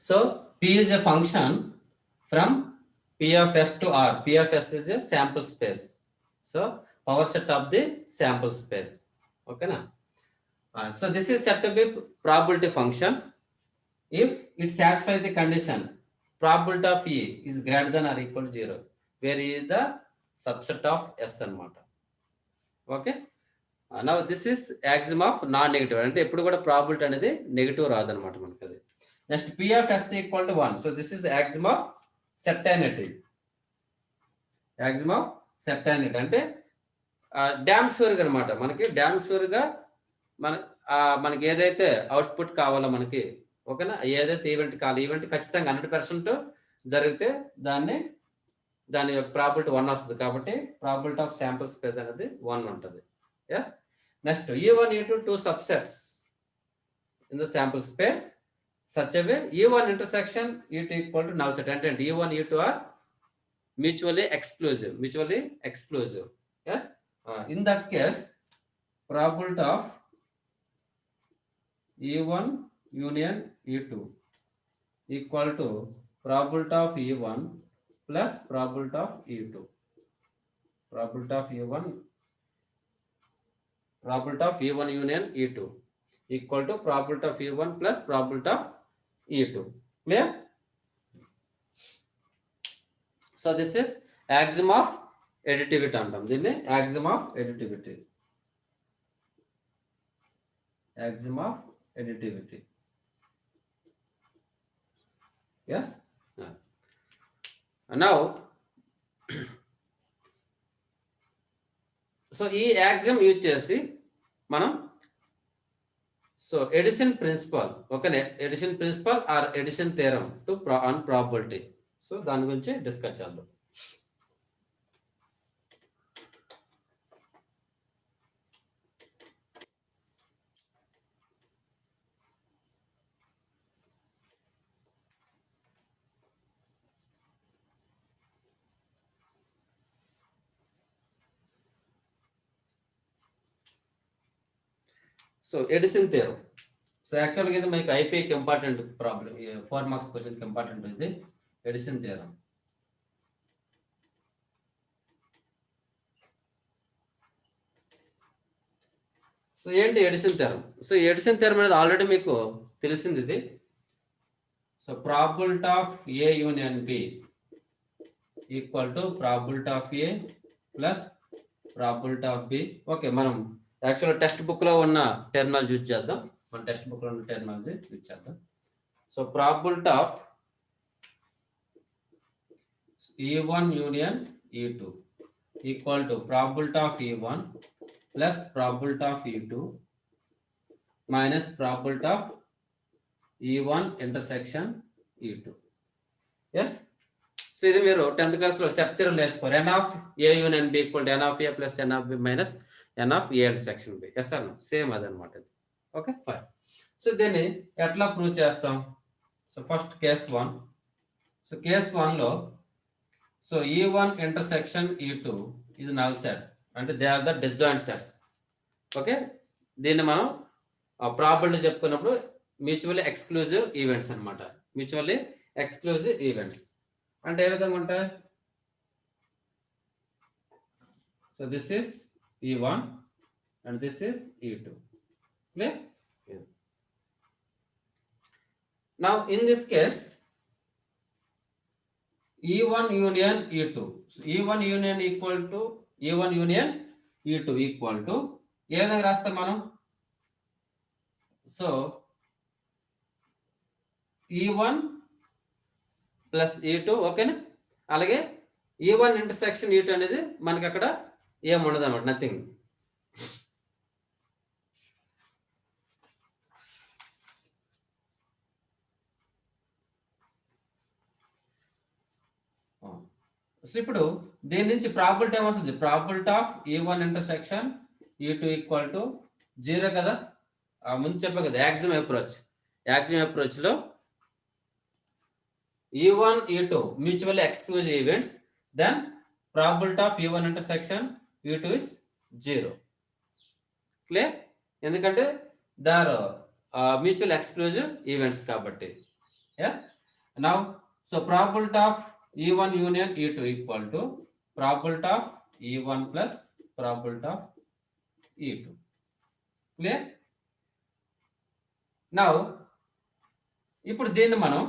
So P is a function from P of S to R. P of S is a sample space. So power set of the sample space. Okay na? So this is set to be probability function if it satisfies the condition probability of E is greater than or equal to 0, where E is the subset of S anamata. Okay. Now this is axiom of non-negative. అంటే ఎప్పుడు కూడా probability అనేది negative రాదనమాట మనకి అది. Next P of S equal to 1. So this is the axiom of certainty. axiom of certainty అంటే dam షూర్గా అనమాట. మనకి డ్యామ్ షూర్గా మనకి ఏదైతే అవుట్పుట్ కావాలో మనకి, ఓకేనా, ఏదైతే ఈవెంట్ కావాలి, ఈవెంట్ ఖచ్చితంగా 100% జరిగితే దాని యొక్క ప్రాబిలిటీ 1 వస్తుంది. కాబట్టి ప్రాబిలిటీ ఆఫ్ శాంపుల్ స్పేస్ అనేది 1 ఉంటుంది. Yes. Next E1, E2 two subsets in the sample space such a way E1 intersection E2 equal to null set. అంటే E1, E2 are mutually exclusive. Yes. In that case, probability of E1 union E2 equal to probability of E1 plus probability of E2. Probability of E1 union E2 equal to probability of E1 plus probability of E2. Clear? So this is axiom of additivity antam. This is axiom of additivity. Axiom of additivity. Yes. Now so ఈ axiom use చేసి మనం so addition principle, ఓకేనే, addition principle or addition theorem to on probability. So దాని గురించి discuss చేద్దాం. So addition theorem. So యాక్చువల్గా ఇది మీకు ఐపీకి ఇంపార్టెంట్ ప్రాబ్లం, 4 మార్క్స్ క్వశ్చన్కి ఇంపార్టెంట్ ఇది ఎడిషన్ థియరం. సో ఏంటి addition theorem? So addition theorem అనేది ఆల్రెడీ మీకు తెలిసింది ఇది. So probability of A union B equal to probability of A plus probability of B. Okay, మనం యాక్చువల్ టెక్స్ట్ బుక్లో ఉన్న టెర్మినాలజీ యూజ్ చేద్దాం. మన టెక్స్ట్ బుక్లో ఉన్న టెర్మినాలజీ యూజ్ చేద్దాం. So probability of E1 union E2 equal to probability of E1 plus probability of E2 minus probability of E1 intersection E2. Yes. So ఇది మీరు 10th క్లాస్లో సెట్ థియరం నేర్చుకోరు. N of A union B equal to N of A plus N of B minus N of A intersection B. Yes అన్న, same అదనమాట. Okay, fine. So దీన్ని ఎట్లా prove చేస్తాం? So first case 1. So case 1లో so E1 intersection E2 is null set, అంటే they are the disjoint sets. Okay, దీన్ని మనం probability చెప్పుకున్నప్పుడు మ్యూచువల్లీ ఎక్స్క్లూజివ్ ఈవెంట్స్ అనమాట. మ్యూచువల్లీ ఎక్స్క్లూజివ్ ఈవెంట్స్ అంటే ఏ విధంగా ఉంటాయి? So this is E1 and this is E2. Clear? Yeah. Now in this case E1 union E2. So E1 union equal to E1 union E2 equal to ఏ విధంగా రాస్తాం మనం? So E1 plus E2, ఓకేనా. అలాగే E1 intersection E2 అనేది మనకి అక్కడ ఏముండదు అనమాట, నథింగ్. సో ఇప్పుడు దీని నుంచి ప్రాబిలిటీ ఏమొస్తుంది? Probability of E1 intersection E2 equal to 0 కదా. ముందు చెప్పా కదా యాక్సియం అప్రోచ్. యాక్సియం అప్రోచ్లో E1 E2 mutually exclusive events, then probability of E1 intersection E2 is 0. Clear? ఎందుకంటే they are mutual exclusive events కాబట్టి. Yes. Now, so probability of E1 union E2 equal to probability of E1 plus probability of E2. Clear? Now, ఇప్పుడు దీన్ని మనం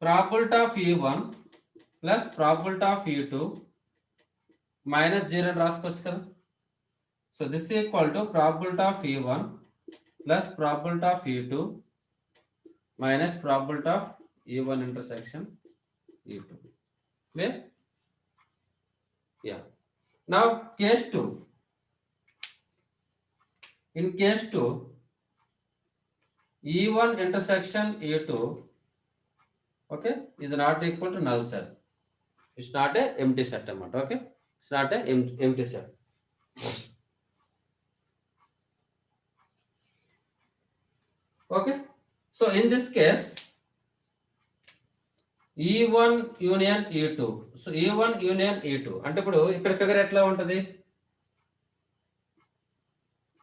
probability of E1 plus probability of E2 minus 0 రాసుకోవచ్చు కదా. So this is equal to probability of E1 plus probability of E2 minus probability of E1 intersection E2. Clear? Yeah. Now case 2. In case 2, E1 intersection E2, okay, is not equal to null set. It's not a empty set amount. Okay, it's not a empty set. Okay, so in this case, E1 union E2. So E1 union E2 అంటే ఇప్పుడు ఇక్కడ figure ఎట్లా ఉంటది?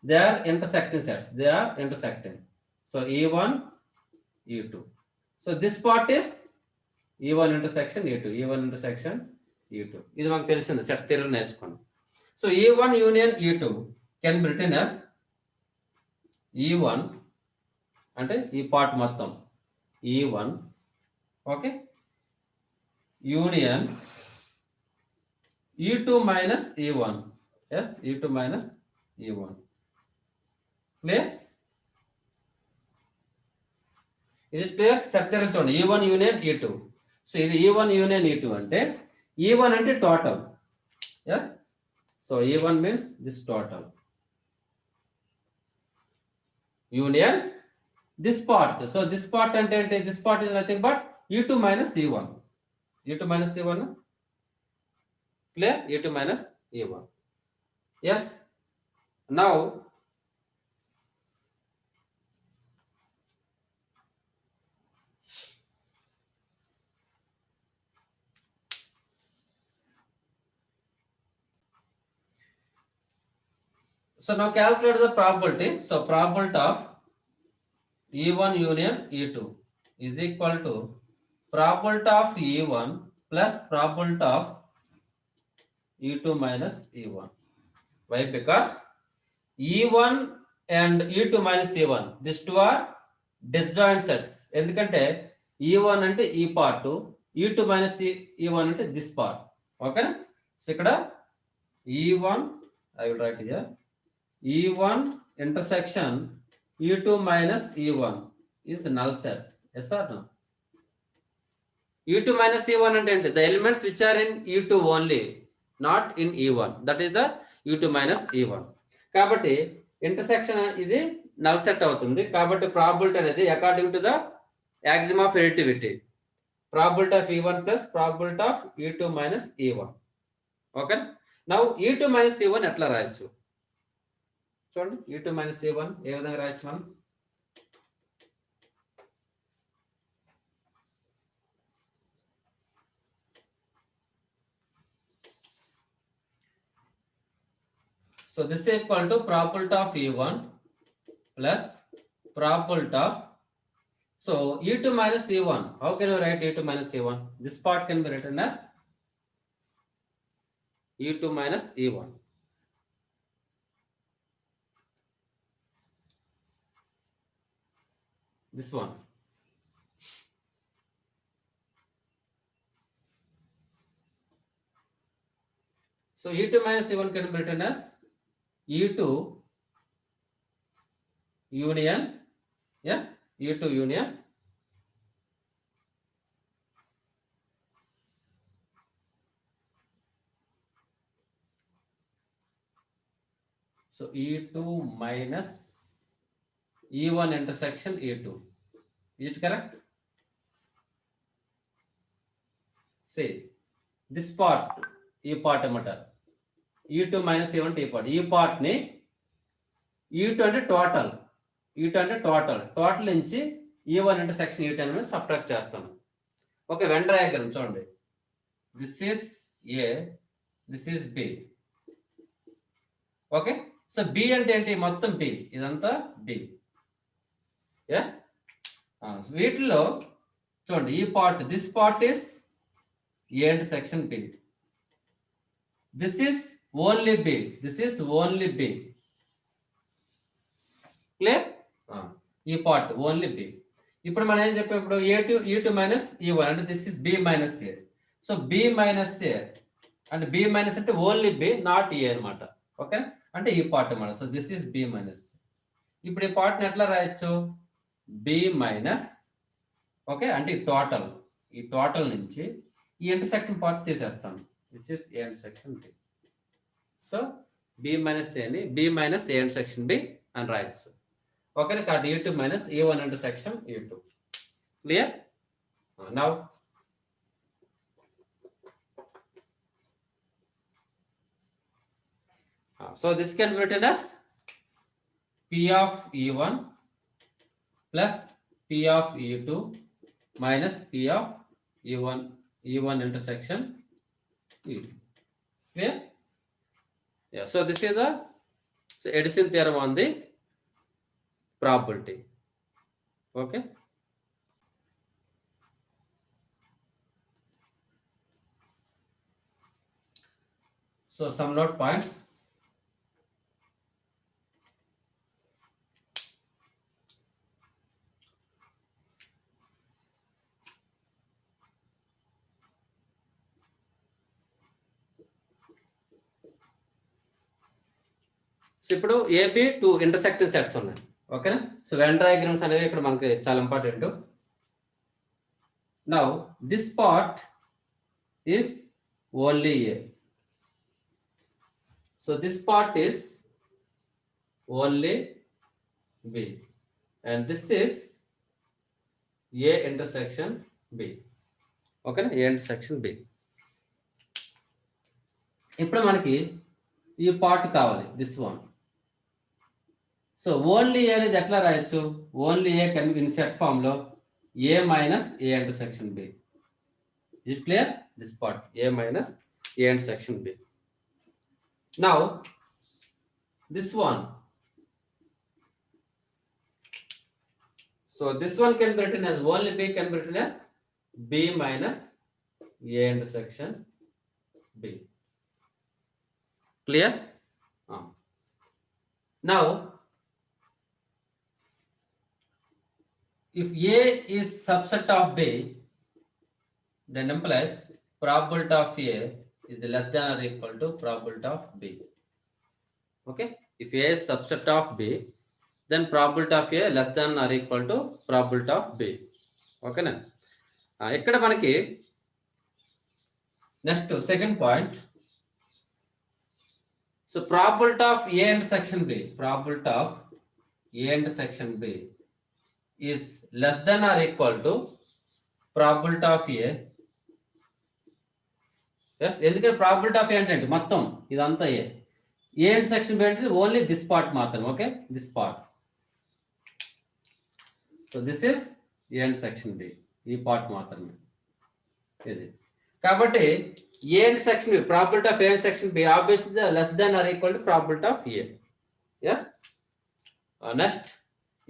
They are intersecting sets. They are intersecting. So E1 E2. So this part is E1 intersection E2. E1 intersection E2. ఇది మనకు తెలిసింది, set theory నేర్చుకోండి. So E1 union E2 can be written as E1 అంటే ఈ part మొత్తం E1, okay, union E2 minus E1. Yes, E2 minus E1. Clear? Is it clear? Set theory చూడండి, E1 union E2. So ఇది E1 union E2 అంటే E1 అంటే total. Yes, so E1 means this total union this part. So this part ante this part is nothing but E2 minus E1. E2 minus E1. Clear? E2 minus E1. Yes. Now calculate the probability. So probability of E1 union E2 is equal to probability of E1 plus probability of E2 minus E1. Why? Because E1 and E2 minus E1, these two are disjoint sets. ఎందుకంటే E1 అంటే ఈ part, E2 minus E1 అంటే this part. Okay, so ఇక్కడ E1, I will write here, E1 intersection E2 minus E1 is null set. Yes or no? E2 minus E1 అంటే ఏంటి? The elements which are in E2 only, not in E1. That is the E2 minus E1. కాబట్టి intersection ఇది null set అవుతుంది. కాబట్టి probability అనేది according to the axiom of additivity, probability of E1 plus probability of E2 minus E1. Okay, now E2 minus E1 ఎట్లా రాయొచ్చు చూడండి. E2 minus E1 ఏ విధంగా రాయొచ్చు మనం? So this is equal to probability of E1 plus probability of, so E2 minus E1. How can you write E2 minus E1? This part can be written as E2 minus E1. This one. So E2 minus E1 can be written as E2 union, yes, E2 union so E2 minus E1 intersection E2. Is it correct? See, this part, ఈ part అన్నమాట, E2 minus E1 ఈ part, ఈ part ని E2 అంటే total, E2 అంటే total నుంచి E1 intersection E2 అనేది subtract చేస్తాను. ఓకే, వెన్ డయాగ్రమ్ చూడండి, this is A, this is B. Okay, so B అంటే ఏంటి? మొత్తం B, ఇదంతా B. ఎస్, వీటిలో చూడండి ఈ part, this part is A intersection B. This is only B. This is only B. Clear? ఈ part only B. ఇప్పుడు మనం ఏం చెప్పాం, ఇప్పుడు E2 మైనస్ E1 అంటే this is B minus A. So B minus A అంటే B minus అంటే only B not A అనమాట. ఓకే, అంటే ఈ పార్ట్ అనమాట. So this is B minus. ఇప్పుడు ఈ పార్ట్ని ఎట్లా రాయొచ్చు, B మైనస్, ఓకే, అంటే ఈ టోటల్ నుంచి ఈ ఇంటర్సెక్షన్ పార్ట్ తీసేస్తాను, which is A intersection B. So B minus A ని B minus A intersection B అని రాయొచ్చు. ఓకే, కాబట్టి E2 minus E1 intersection E2. Clear? Now so this can be written as P of E1 plus P of E2 minus P of E1 intersection E2. Clear? Yeah, so this is the Edison theorem on the probability. Okay, so some note points. So ఇప్పుడు AB 2 intersecting sets ఉన్నాయి. ఓకేనా? So Venn diagrams అనేవి ఇక్కడ మనకి చాలా important. Now this part is only A. So this part is only B and this is A intersection B. ఓకేనా? A intersection B. ఇప్పుడు మనకి ఈ పార్ట్ కావాలి, this one. So only A అనేది ఎట్లా రాయొచ్చు, only A can in set form లో A minus A intersection B. Is clear? This part A minus A intersection B. Now this one, so this one can be written as only B can be written as B minus A intersection B. Clear? Now if A is subset of B, then implies probability of A is less than or equal to probability of B. Okay, if A is subset of B, then probability of A less than or equal to probability of B. Okay na? ఇక్కడ మనకి next second point. So probability of A intersection B, probability of A intersection B is less than or equal to probability of A. Yes, ఎందుకంటే probability of A అంటే మొత్తం ఇదంతా A. A intersection B అంటే only this part మాత్రం. Okay, this part. So this is A intersection B, ఈ part మాత్రమే ఇది. కాబట్టి A intersection B, probability of A intersection B obviously less than or equal to probability of A. Yes. Next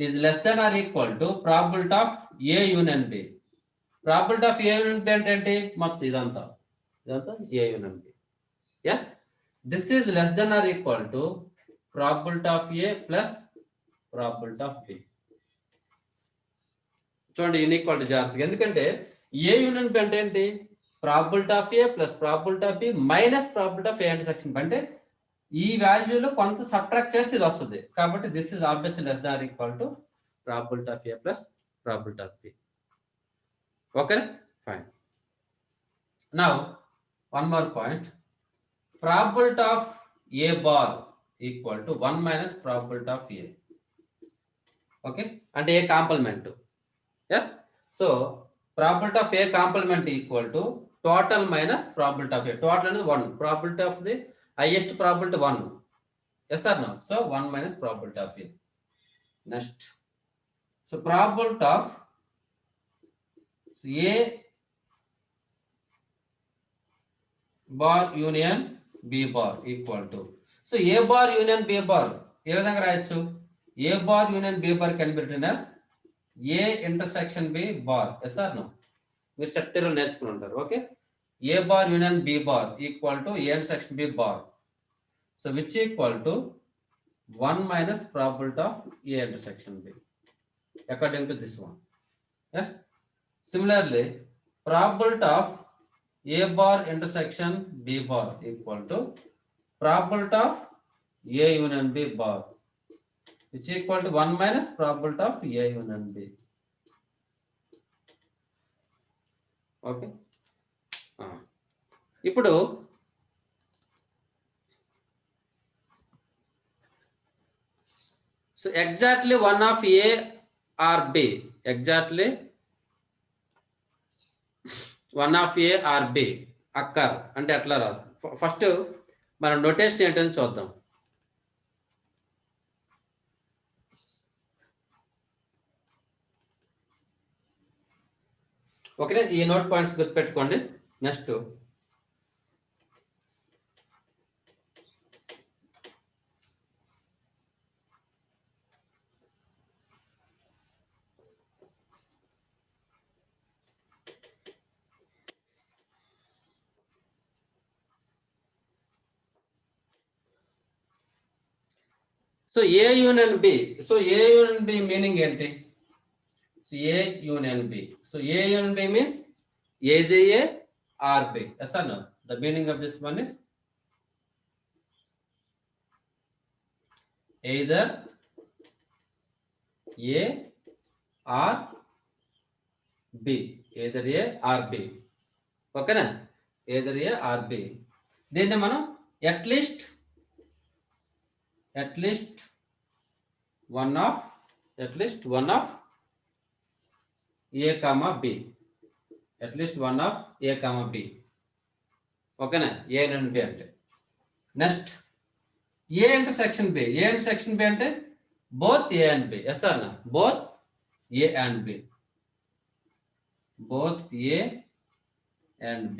is less than or equal to probability of A union B. Probability of A union B అంటే మొత్తం ఇదంతా A union B. Yes. This is less than or equal to probability of A plus probability of B. చూడండి inequality జాగ్రత్తగా, ఎందుకంటే A union B అంటే ఏంటి, probability of A plus probability of B minus probability of A intersection B. అంటే ఈ వాల్యూలో కొంత subtract చేస్తే ఇది వస్తుంది. కాబట్టి this is obviously less than or equal to probability of A plus probability of B. Okay, fine. Now one more point. probability of A bar equal to 1 minus probability of A. Okay, అంటే A complement. Yes, so probability of A complement equal to total minus probability of A. Total is 1. Probability of the highest probability 1. Yes or no? So 1 minus probability of A. Next. So probability of A bar union B bar equal to. So A bar union B bar. ఏ విధంగా రాయొచ్చు? A bar union B bar can be written as A intersection B bar. Yes or no? మీరు set theory నేర్చుకుని ఉంటారు. Okay, A bar union B bar equal to A intersection B bar. So which equal to 1 minus probability of A intersection B according to this one. Yes. Similarly, probability of A bar intersection B bar equal to probability of A union B bar, which equal to 1 minus probability of A union B. Okay. ఇప్పుడు so exactly one of A or B, exactly one of A or B occur అంటే ఎట్లా రాదు. First మనం notation ఏంటని చూద్దాం. Okay, ఈ note points గుర్తుపెట్టుకోండి. Next so A union B. So A union B meaning ఏంటి? So A union B. So A union B means either A or B. Yes or no? The meaning of this one is either A or B. Either A or B. ఓకేనా? either A or B. దీన్ని మనం at least one of A comma B. At least one of A comma B. ఓకేనా? A and B అంటే. Next A intersection B. A intersection B అంటే both A and B. Yes or no? Both A and B. Both A and B.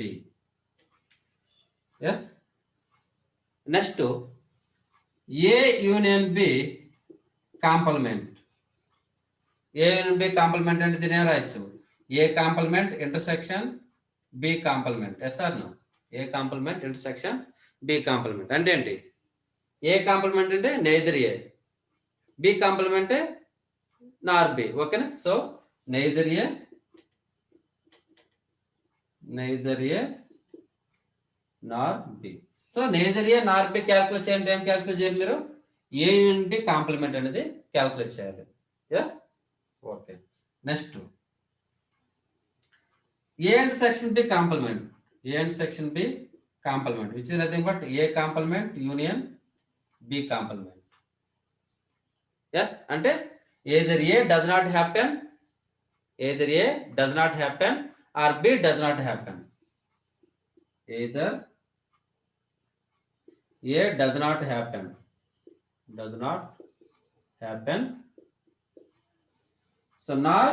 Yes. Next A union B complement. A union B complement అంటే దీని రాయొచ్చు A complement intersection B complement. Yes or no? A complement intersection B complement అంటే ఏంటి? A complement అంటే neither A, B complement nor B. ఓకేనా? So neither A nor B. సో neither A nor B calculate చేయండి. ఏం calculate చేయాలి మీరు? A union B complement అనేది క్యాల్కులేట్ చేయాలి. Yes. Okay, next A intersection B complement. A intersection B complement, which is nothing but A complement union B complement. Yes, అంటే either A does not happen or B does not happen. Either A does not happen so nor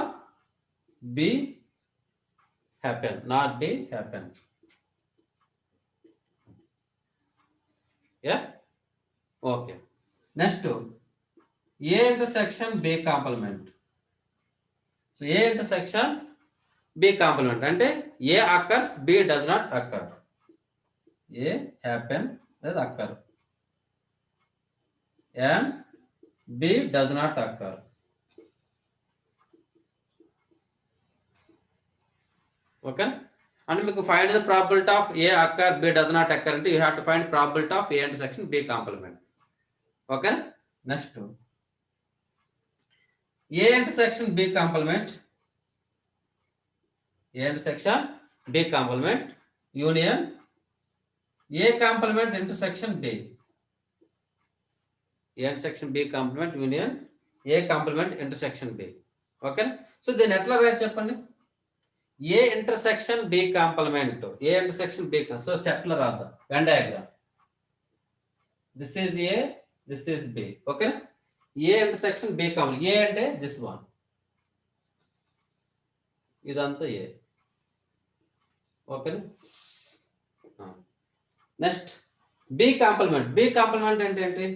B happen. Yes. Okay, next A intersection B complement. So A intersection B complement అంటే A occurs, B does not occur. A happen, that occur, and B does not occur. Okay, and మీకు find the probability of A occur, B does not occur అంటే you have to find probability of A intersection B complement. Okay, next A intersection B complement union A complement intersection B. A intersection B complement union A complement intersection B. Okay, so దీన్ని ఎట్లా రాయాలి చెప్పండి? A intersection B complement. A intersection B. So set లో రాద్దాం. Venn diagram. This is A, this is B. Okay, A intersection B complement. A అంటే this one. ఇదంతా A. ఓకే, next B complement. B complement అంటే ఏంటి?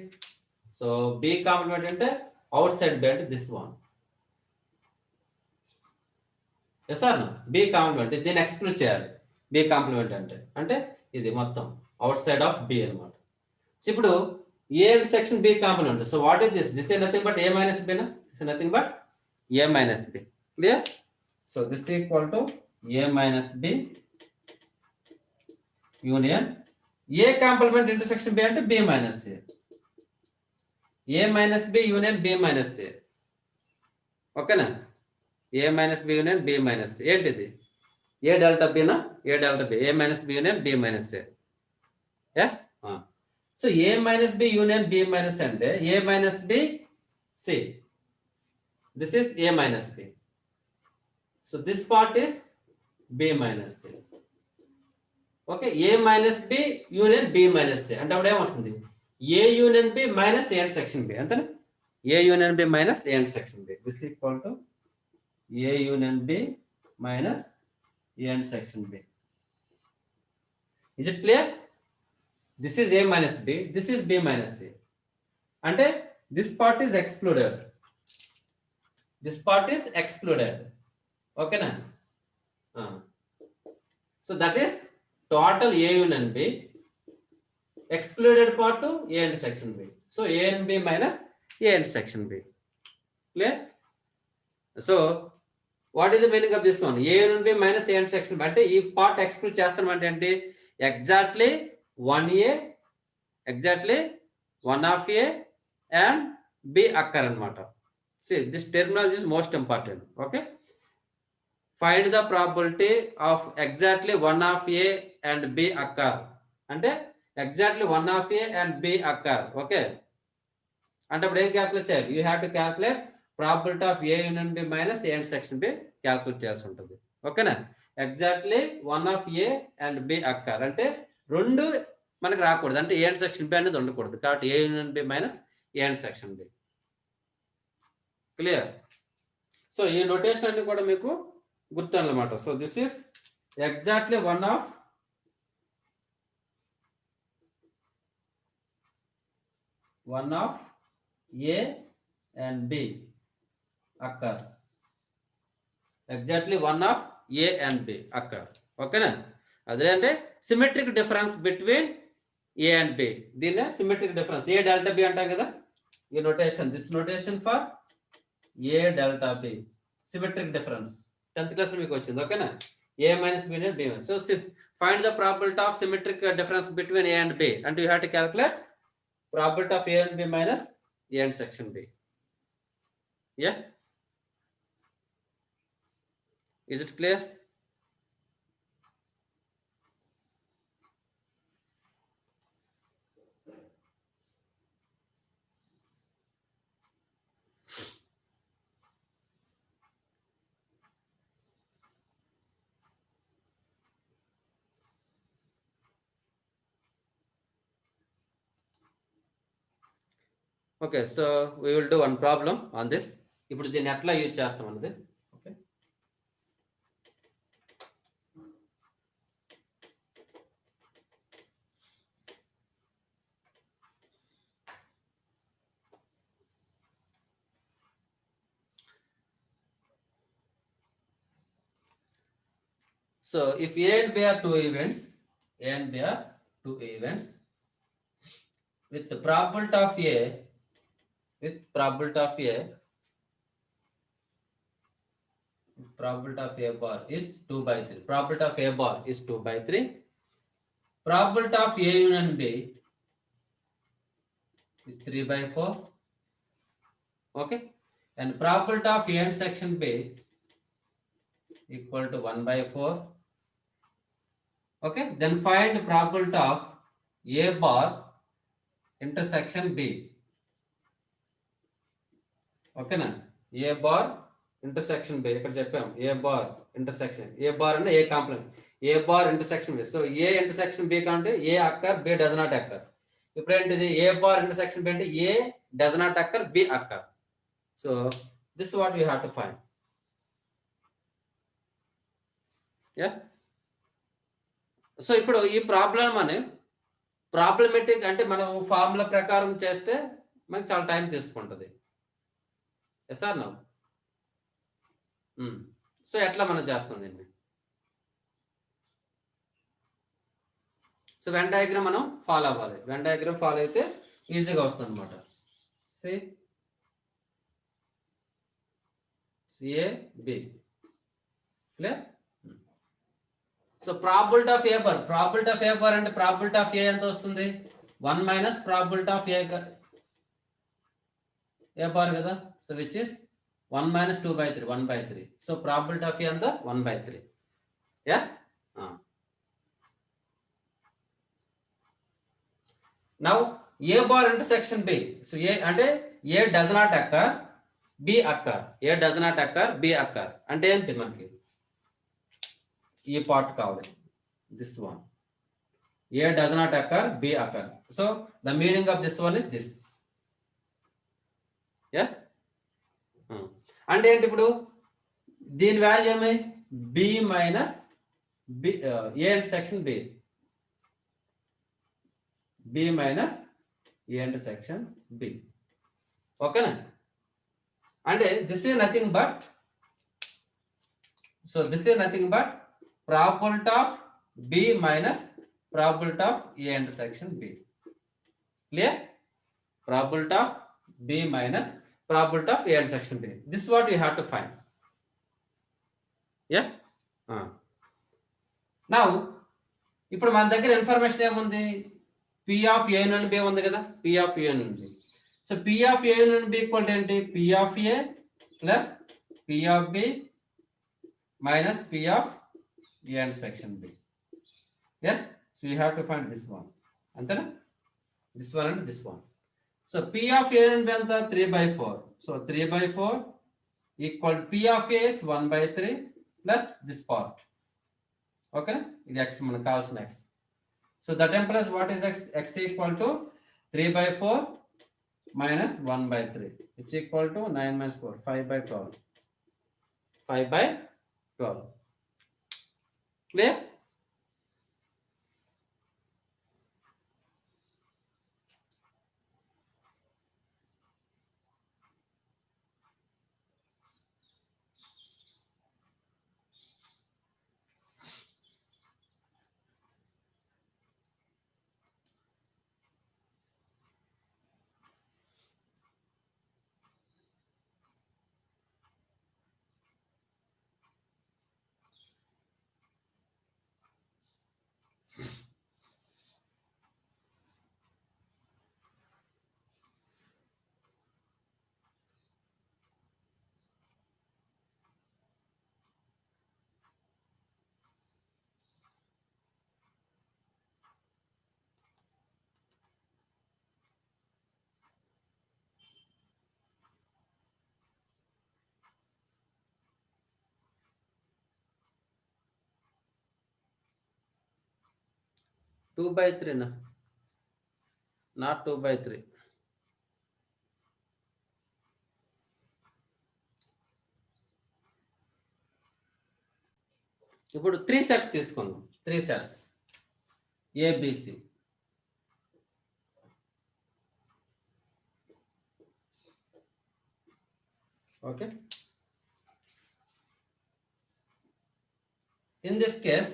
సో B complement అంటే outside B అంటే this one. Yes or no? B complement దీన్ని exclude చేయాలి. బి కాంప్లిమెంట్ అంటే ఇది మొత్తం అవుట్ సైడ్ ఆఫ్ బి అనమాట. ఇప్పుడు A section B complement. So what is this? This is nothing but A minus B. This is nothing but A minus B. Clear? So this equal to A minus B union A complement intersection B అంటే B minus A. A minus B union B minus A. ఓకేనా? A minus B union B minus ఏంటిది? A delta బినా? A delta B. A minus B union B minus A. Yes. So A minus B union B minus అంటే A minus B C. This is A minus B. So this part is B minus B. Okay, A minus B union B minus A అంటే అప్పుడు ఏమొస్తుంది? A union B minus A intersection B. అంతేనా? A union B minus A intersection B. This equal to A union B minus A intersection B. Is it clear? This is A minus B, this is B minus A అంటే this part is excluded. This part is excluded. ఓకేనా? So that is total A union B, excluded part to A and section B. So A and B minus A and section B. Clear? So what is the meaning of this one? A and B minus A and section B. అంటే ఈ part exclude చేస్తామంటే ఏంటి? Exactly 1A, exactly 1 of A and B occur అన్నమాట. See, this terminology is most important. Okay? Find the probability of exactly 1 of A and B occur. అంటే exactly 1 of A and B occur. Okay, అంటే అప్పుడు ఏం calculate చేయాలి? You have to calculate probability of A union B minus A intersection B calculate చేయాల్సి ఉంటుంది. ఓకేనా? Exactly 1 of A and B occur అంటే రెండు మనకు రాకూడదు, అంటే ఏ అండ్ సెక్షన్ బి అనేది ఉండకూడదు. కాబట్టి A union B minus A intersection B. Clear? So ఈ నోటేషన్ అన్ని కూడా మీకు గుర్తు అన్నమాట. So this is exactly 1 of A and B occur. Exactly 1 of A and B occur. ఓకేనా? అదేంటే symmetric difference between A and B. దీన్నే symmetric difference A delta B అంటాం కదా. ఈ notation, this notation for A delta B, symmetric difference 10th class లో మీకు వచ్చింది. ఓకేనా? A minus B B minus. So find the probability of symmetric difference between A and B అంటే you have to calculate probability of A and B minus A and section B. Yeah, is it clear? Okay, so we will do one problem on this. ఇప్పుడు దీన్ని ఎట్లా use చేస్తాం అన్నది. Okay, so if A and B are two events, A and B are two events with the probability of A, with probability of A, probability of A bar is 2/3. Probability of A bar is 2/3. Probability of A union B is 3/4. Okay, and probability of A intersection B equal to 1/4. Okay, then find probability of A bar intersection B. Okay na? A bar intersection B ఇక్కడ చెప్పాం. A bar intersection, A bar అంటే A complement, A bar intersection B. So A intersection B కంటే A occur, B does not occur. ఇప్పుడు ఏంటిది? A bar intersection B అంటే A does not occur, B occur. So this is what we have to find. Yes. So ఇప్పుడు ఈ problem అని problematic అంటే మనం formula ప్రకారం చేస్తే మనకి చాలా టైం తీసుకుంటుంది. Yes or no? సో ఎట్లా మనం చేస్తాం దీన్ని? సో వెన్ డయాగ్రామ్ మనం ఫాలో అవ్వాలి. వెన్ డయాగ్రామ్ ఫాలో అయితే ఈజీగా వస్తుంది అనమాట. సిఏబి clear. So probability of A bar, probability of A bar అంటే ప్రాబిలిటీ ఆఫ్ ఏ ఎంత వస్తుంది? 1 minus probability of A bar కదా. So which is 1 minus 2/3, 1/3. So probability of A and the 1/3. Yes. Now A bar intersection B. So A and A does not occur, B occur. A does not occur, B occur. And then manki E part kavali. This one. A does not occur, B occur. So the meaning of this one is this. Yes. అంటే ఏంటి ఇప్పుడు దీని value ఏమై B minus B A intersection B, B minus A intersection B. ఓకేనా? అంటే this is nothing but, so this is nothing but probability of B minus probability of A intersection B. Clear? Probability of B minus probability of A intersection B. This is what we have to find. Yeah. Now, ఇప్పుడు మన దగ్గర information ఏముంది? P of A and B ఉంది కదా, P of A and B. So P of A and B equal to ఏంటి? P of A plus P of B minus P of A intersection B. Yes. So we have to find this one. అంతేనా? This one and this one. So P of A and B anta 3/4. So 3/4 equal P of A is 1/3 plus this part. Okay, ఇది x మనకు కావాల్సిన x. So that implies what is x? X equal to 3/4 minus 1/3, which equal to 9 minus 4, 5/12. 5/12. Clear? Two by three, na? Not 2/3. ఇప్పుడు 3 sets తీసుకుందాం. 3 sets A B C. Okay. In this case,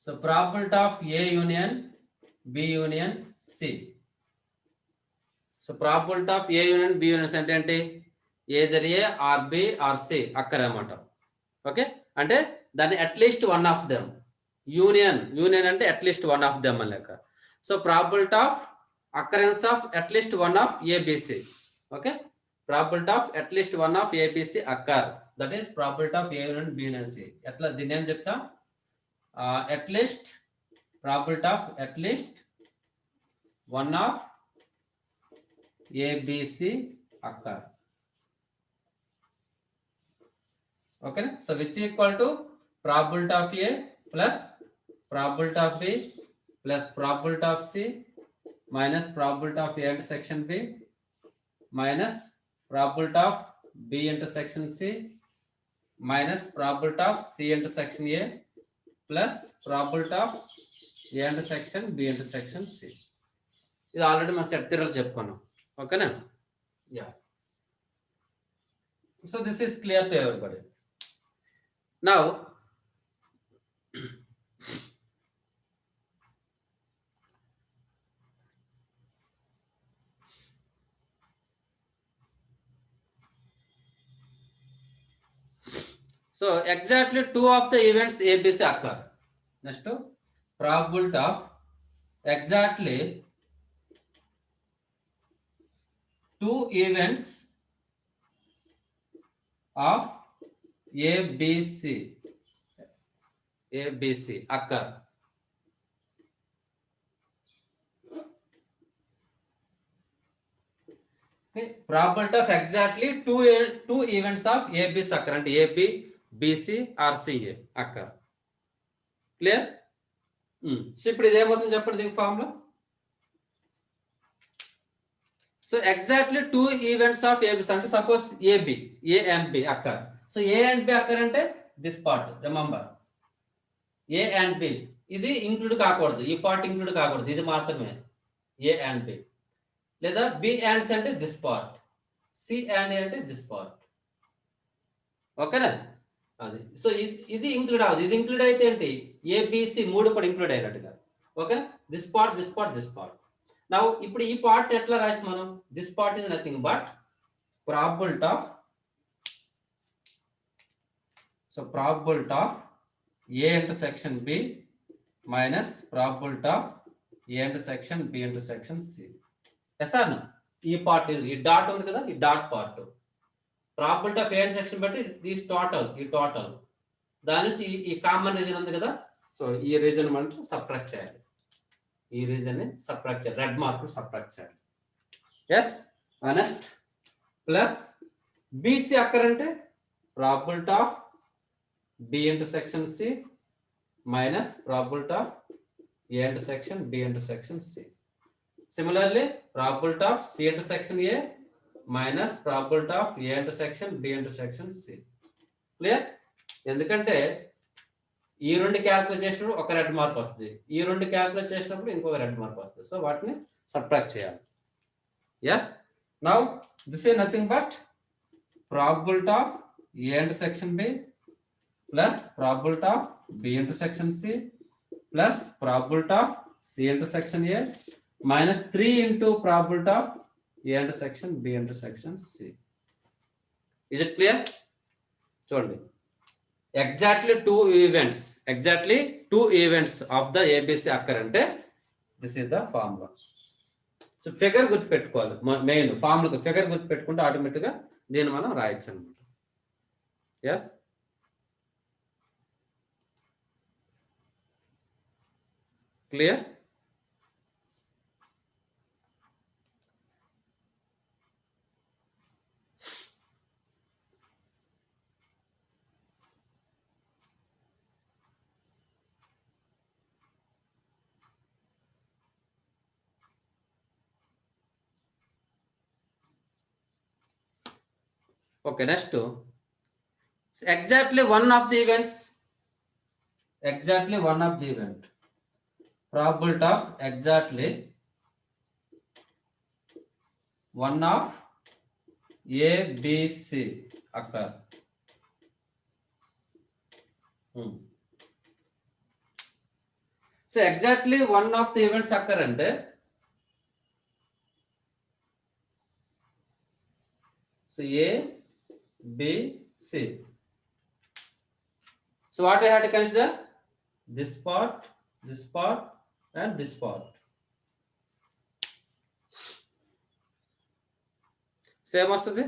so probability of A union B union C. So probability of A union B union అంటే ఏంటి? either A or B or C అక్కరమాట. Okay, అంటే దాన్ని at least one of them. Union అంటే at least one of them అని లెక్క. So probability of occurrence of at least one of A B C. Okay, probability of at least one of A B C occur, that is probability of A union B union C. ఎట్లా దీన్ని ఏం చెప్తాం? At least probability of at least one of A B C occur. Okay, so which equal to probability of A plus probability of B plus probability of C minus probability of A intersection B minus probability of B intersection C minus probability of C intersection A plus probability of A intersection B intersection C. ఇది already మనం set థియరీలో చెప్పుకున్నాం. ఓకేనా? Yeah. So this is clear to everybody. Now, so exactly two of the events ABC occur. Next, probability of exactly two events of ABC occur. Okay. Probability of exactly two events of ABC occur and AB, BC or CA occur. Clear? So ఇప్పుడు ఇదేమవుతుంది చెప్పండి దీనికి formula. So exactly two events of A B C అంటే suppose A B A and B occur. So A and B occur అంటే this part remember A and B ఇది include కాకూడదు, ఈ part include కాకూడదు, ఇది మాత్రమే ఏ అండ్ బి. లేదా బి అండ్స్ అంటే దిస్ పార్ట్, సి అండ్ అంటే దిస్ పార్ట్. ఓకేనా? అది సో ఇది ఇంక్లూడ్ అవ్వదు, ఇది ఇంక్లూడ్ అయితే ఏంటి ఏబిసి మూడు కూడా ఇంక్లూడ్ అయినట్టుగా. ఓకేనా? This part this part this part. Now ఇప్పుడు ఈ పార్ట్ ఎట్లా రాయొచ్చు మనం? This part is nothing but probability of probability of A intersection B minus probability of A intersection B intersection C. Yes or no? ఈ part ఈ dot ఉంది కదా, ఈ dot part probability of A intersection బట్టి these total, ఈ total దాని నుంచి ఈ కామన్ రీజన్ ఉంది కదా, సో ఈ రీజన్ మనం సబ్ట్రాక్ట్ చేయాలి, ఈ రీజన్ ని సబ్ట్రాక్ట్ చేయాలి, రెడ్ మార్క్ సబ్ట్రాక్ట్ చేయాలి. ఎస్ నెక్స్ట్ ప్లస్ బీసీ అక్కరంటే probability of B intersection C minus probability of A intersection B intersection C. Similarly probability of C intersection A minus probability of A intersection B intersection C. Clear? ఎందుకంటే ఈ రెండు calculate చేసినప్పుడు ఒక red mark వస్తుంది, ఈ రెండు calculate చేసినప్పుడు ఇంకొక రెడ్ మార్క్ వస్తుంది. సో వాటిని సబ్ట్రాక్ట్ చేయాలి. Yes now this is nothing but probability of A intersection B plus probability of B intersection C plus probability of C intersection A minus 3 into probability of A intersection B intersection C. Is it clear? చూడండి, exactly two events of the ABC occur అంటే this is the formula. So figure గుర్తు పెట్టుకోవాలి, main formula figure గుర్తు పెట్టుకుంటే automatic గా దీన్ని మనం రాయొచ్చు అనమాట. Yes clear? Okay, next exactly one of the events, probability of exactly one of A, B, C occur. So exactly one of the events occur అంటే so A, B, C. So what I had to consider? This part and this part. Same వస్తుంది.